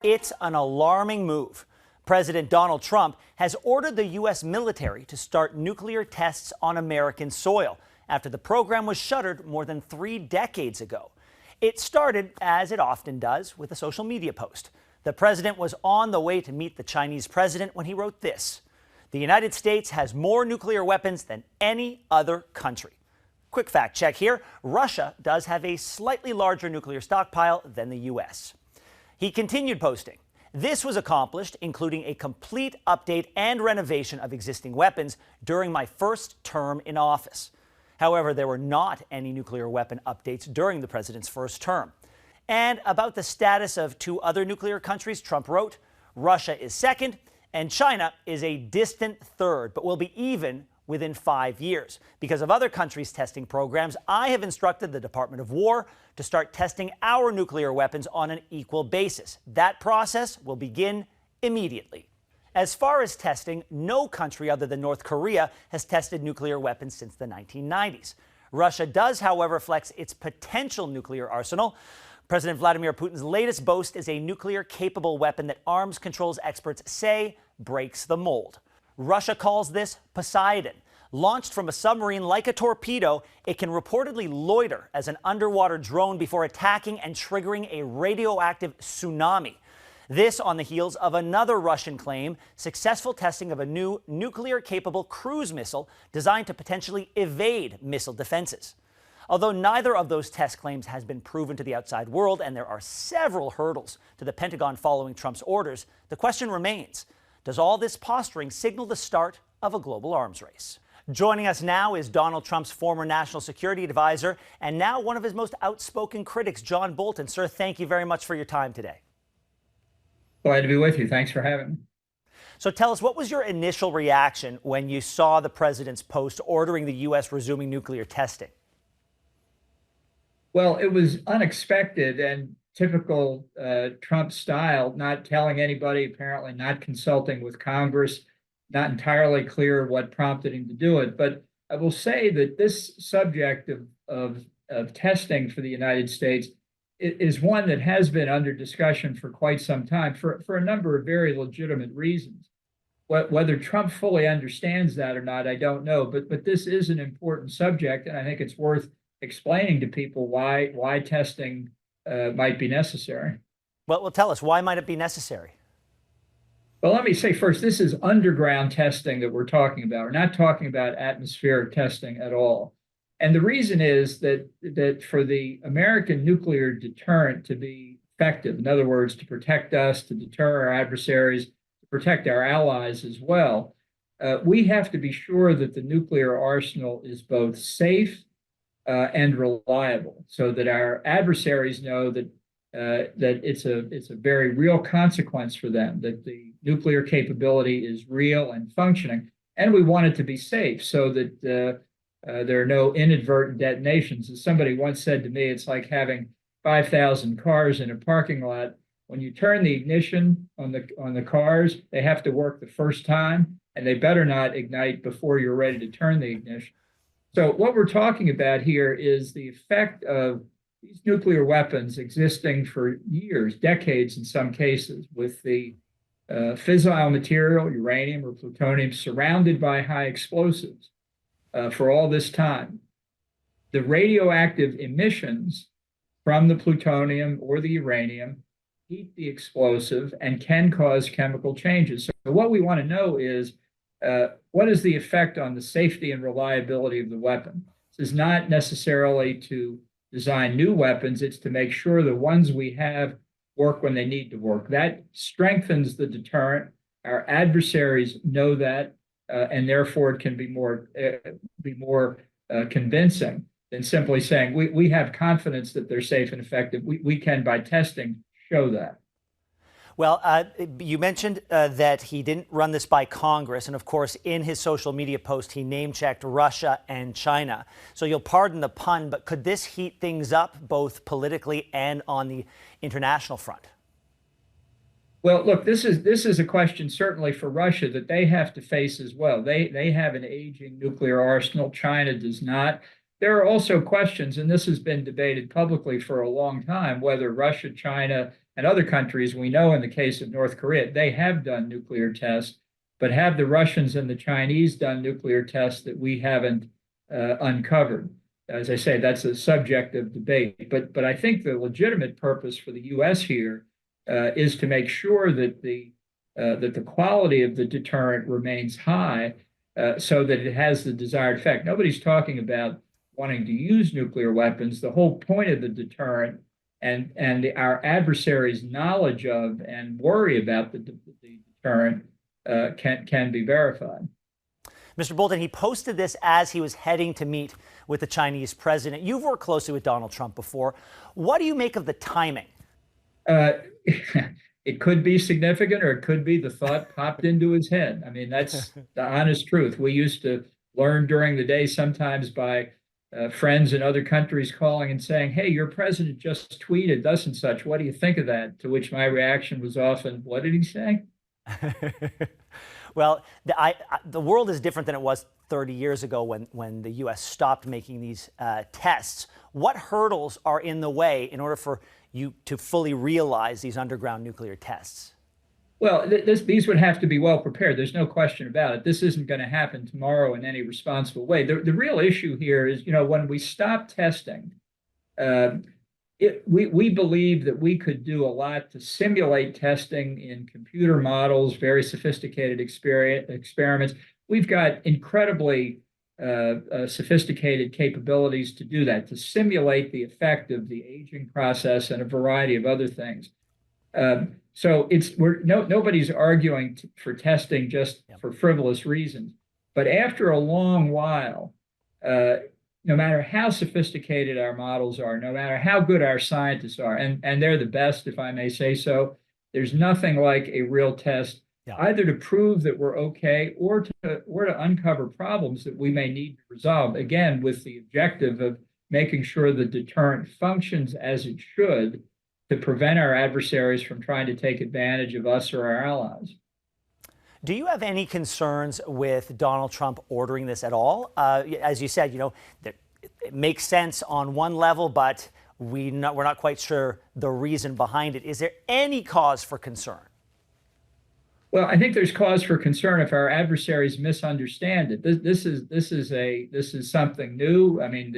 It's an alarming move. President Donald Trump has ordered the U.S. military to start nuclear tests on American soil after the program was shuttered more than 3 decades ago. It started, as it often does, with a social media post. The president was on the way to meet the Chinese president when he wrote this: "The United States has more nuclear weapons than any other country." Quick fact check here: Russia does have a slightly larger nuclear stockpile than the U.S. He continued posting: "This was accomplished, including a complete update and renovation of existing weapons during my first term in office." However, there were not any nuclear weapon updates during the president's first term. And about the status of 2 other nuclear countries, Trump wrote, "Russia is second, and China is a distant third, but will be even within 5 years. Because of other countries' testing programs, I have instructed the Department of War to start testing our nuclear weapons on an equal basis. That process will begin immediately." As far as testing, no country other than North Korea has tested nuclear weapons since the 1990s. Russia does, however, flex its potential nuclear arsenal. President Vladimir Putin's latest boast is a nuclear-capable weapon that arms controls experts say breaks the mold. Russia calls this Poseidon. Launched from a submarine like a torpedo, it can reportedly loiter as an underwater drone before attacking and triggering a radioactive tsunami. This on the heels of another Russian claim: successful testing of a new nuclear-capable cruise missile designed to potentially evade missile defenses. Although neither of those test claims has been proven to the outside world, and there are several hurdles to the Pentagon following Trump's orders, the question remains: does all this posturing signal the start of a global arms race? Joining us now is Donald Trump's former national security advisor and now one of his most outspoken critics, John Bolton. Sir, thank you very much for your time today. Glad to be with you. Thanks for having me. So tell us, what was your initial reaction when you saw the president's post ordering the U.S. resuming nuclear testing? Well, it was unexpected and typical Trump style, not telling anybody, apparently not consulting with Congress, not entirely clear what prompted him to do it. But I will say that this subject of testing for the United States is one that has been under discussion for quite some time for a number of very legitimate reasons. Whether Trump fully understands that or not, I don't know. But this is an important subject, and I think it's worth explaining to people why testing might be necessary. Well, tell us, why might it be necessary? Well, let me say first, this is underground testing that we're talking about. We're not talking about atmospheric testing at all. And the reason is that for the American nuclear deterrent to be effective, in other words, to protect us, to deter our adversaries, to protect our allies as well, we have to be sure that the nuclear arsenal is both safe and reliable, so that our adversaries know that it's a very real consequence for them, that the nuclear capability is real and functioning, and we want it to be safe so that there are no inadvertent detonations. As somebody once said to me, it's like having 5,000 cars in a parking lot. When you turn the ignition on the cars, they have to work the first time, and they better not ignite before you're ready to turn the ignition. So what we're talking about here is the effect of these nuclear weapons existing for years, decades in some cases, with the fissile material, uranium or plutonium, surrounded by high explosives for all this time. The radioactive emissions from the plutonium or the uranium heat the explosive and can cause chemical changes. So what we want to know is what is the effect on the safety and reliability of the weapon? This is not necessarily to design new weapons, it's to make sure the ones we have work when they need to work. That strengthens the deterrent. Our adversaries know that, and therefore it can be more convincing than simply saying we have confidence that they're safe and effective. We can, by testing, show that. Well, you mentioned that he didn't run this by Congress. And of course, in his social media post, he name-checked Russia and China. So you'll pardon the pun, but could this heat things up both politically and on the international front? Well, look, this is a question certainly for Russia that they have to face as well. They have an aging nuclear arsenal. China does not. There are also questions, and this has been debated publicly for a long time, whether Russia, China, and other countries, we know in the case of North Korea, they have done nuclear tests, but have the Russians and the Chinese done nuclear tests that we haven't uncovered? As I say, that's a subject of debate. But I think the legitimate purpose for the U.S. here is to make sure that the quality of the deterrent remains high, so that it has the desired effect. Nobody's talking about wanting to use nuclear weapons. The whole point of the deterrent and our adversaries' knowledge of and worry about the deterrent can be verified. Mr. Bolton, he posted this as he was heading to meet with the Chinese president. You've worked closely with Donald Trump before. What do you make of the timing? It could be significant, or it could be the thought popped into his head. I mean, that's the honest truth. We used to learn during the day sometimes by friends in other countries calling and saying, "Hey, your president just tweeted thus and such. What do you think of that?" To which my reaction was often, "What did he say?" Well, the world is different than it was 30 years ago when the U.S. stopped making these tests. What hurdles are in the way in order for you to fully realize these underground nuclear tests? Well, these would have to be well prepared. There's no question about it. This isn't going to happen tomorrow in any responsible way. The real issue here is, when we stop testing, we believe that we could do a lot to simulate testing in computer models, very sophisticated experiments. We've got incredibly sophisticated capabilities to do that, to simulate the effect of the aging process and a variety of other things. So nobody's arguing for testing just for frivolous reasons. But after a long while, no matter how sophisticated our models are, no matter how good our scientists are, and they're the best, if I may say so, there's nothing like a real test, either to prove that we're okay or to uncover problems that we may need to resolve, again, with the objective of making sure the deterrent functions as it should to prevent our adversaries from trying to take advantage of us or our allies. Do you have any concerns with Donald Trump ordering this at all? As you said, it makes sense on one level, but we're not quite sure the reason behind it. Is there any cause for concern? Well, I think there's cause for concern if our adversaries misunderstand it. This is something new. I mean,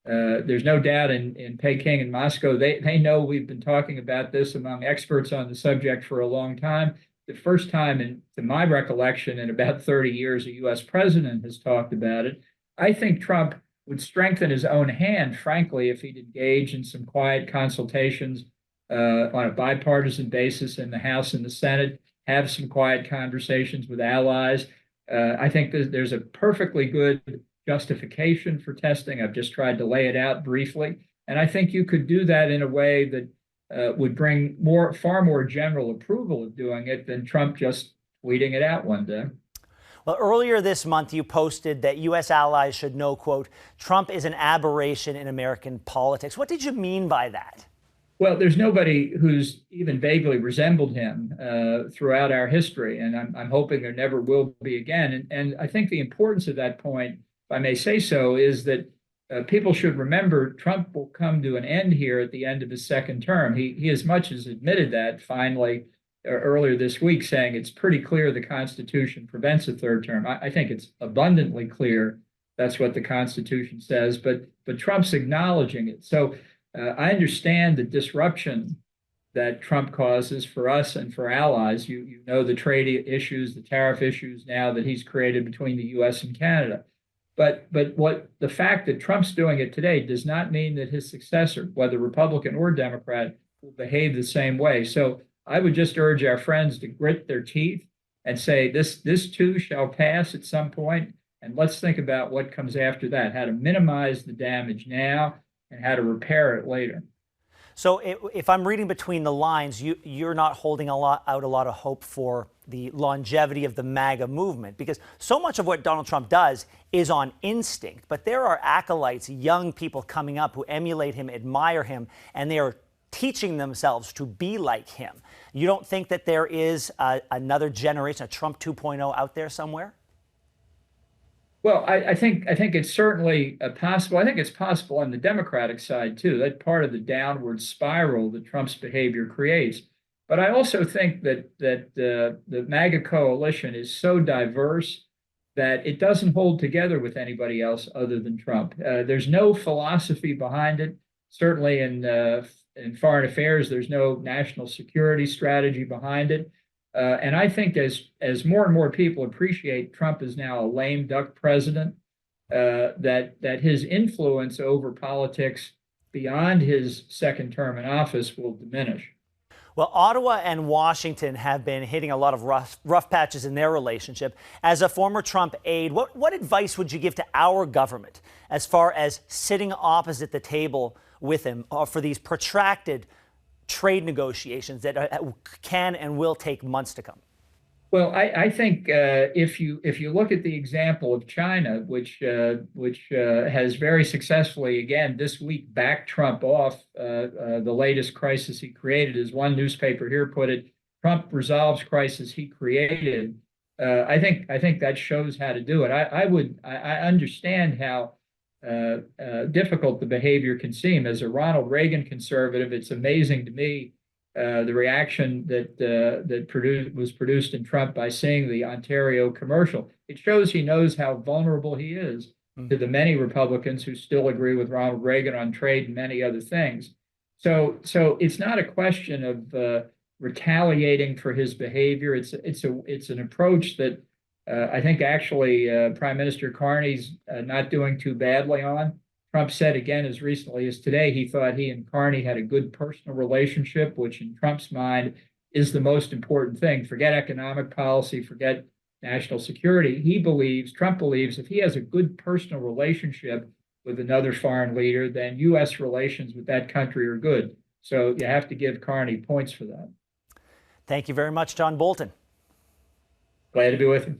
there's no doubt in Peking and Moscow, they know we've been talking about this among experts on the subject for a long time. The first time, to my recollection, in about 30 years, a U.S. president has talked about it. I think Trump would strengthen his own hand, frankly, if he'd engage in some quiet consultations on a bipartisan basis in the House and the Senate, have some quiet conversations with allies. I think there's a perfectly good justification for testing. I've just tried to lay it out briefly. And I think you could do that in a way that would bring far more general approval of doing it than Trump just tweeting it out one day. Well, earlier this month, you posted that U.S. allies should know, quote, Trump is an aberration in American politics. What did you mean by that? Well, there's nobody who's even vaguely resembled him throughout our history, and I'm hoping there never will be again. And I think the importance of that point, if I may say so, is that people should remember Trump will come to an end here at the end of his second term. He as much as admitted that finally earlier this week, saying it's pretty clear the Constitution prevents a third term. I think it's abundantly clear that's what the Constitution says, but Trump's acknowledging it. So I understand the disruption that Trump causes for us and for allies. You know the trade issues, the tariff issues now that he's created between the U.S. and Canada. But the fact that Trump's doing it today does not mean that his successor, whether Republican or Democrat, will behave the same way. So I would just urge our friends to grit their teeth and say this too shall pass at some point, and let's think about what comes after that, how to minimize the damage now and how to repair it later. So if I'm reading between the lines, you're not holding out a lot of hope for the longevity of the MAGA movement, because so much of what Donald Trump does is on instinct. But there are acolytes, young people coming up who emulate him, admire him, and they are teaching themselves to be like him. You don't think that there is another generation, a Trump 2.0 out there somewhere? Well, I think it's certainly possible. I think it's possible on the Democratic side too. That's part of the downward spiral that Trump's behavior creates. But I also think that the MAGA coalition is so diverse that it doesn't hold together with anybody else other than Trump. There's no philosophy behind it. Certainly in foreign affairs, there's no national security strategy behind it. And I think as more and more people appreciate Trump is now a lame duck president, that his influence over politics beyond his second term in office will diminish. Well, Ottawa and Washington have been hitting a lot of rough patches in their relationship. As a former Trump aide, what advice would you give to our government as far as sitting opposite the table with him for these protracted trade negotiations that can and will take months to come? Well, I think if you look at the example of China, which has very successfully again this week backed Trump off the latest crisis he created, as one newspaper here put it, Trump resolves crisis he created. I think that shows how to do it. I understand how difficult the behavior can seem. As a Ronald Reagan conservative, it's amazing to me the reaction that was produced in Trump by seeing the Ontario commercial. It shows he knows how vulnerable he is to the many Republicans who still agree with Ronald Reagan on trade and many other things. So it's not a question of retaliating for his behavior. It's an approach that I think actually Prime Minister Carney's not doing too badly on. Trump said again as recently as today he thought he and Carney had a good personal relationship, which in Trump's mind is the most important thing. Forget economic policy, forget national security. Trump believes if he has a good personal relationship with another foreign leader, then U.S. relations with that country are good. So you have to give Carney points for that. Thank you very much, John Bolton. Glad to be with you.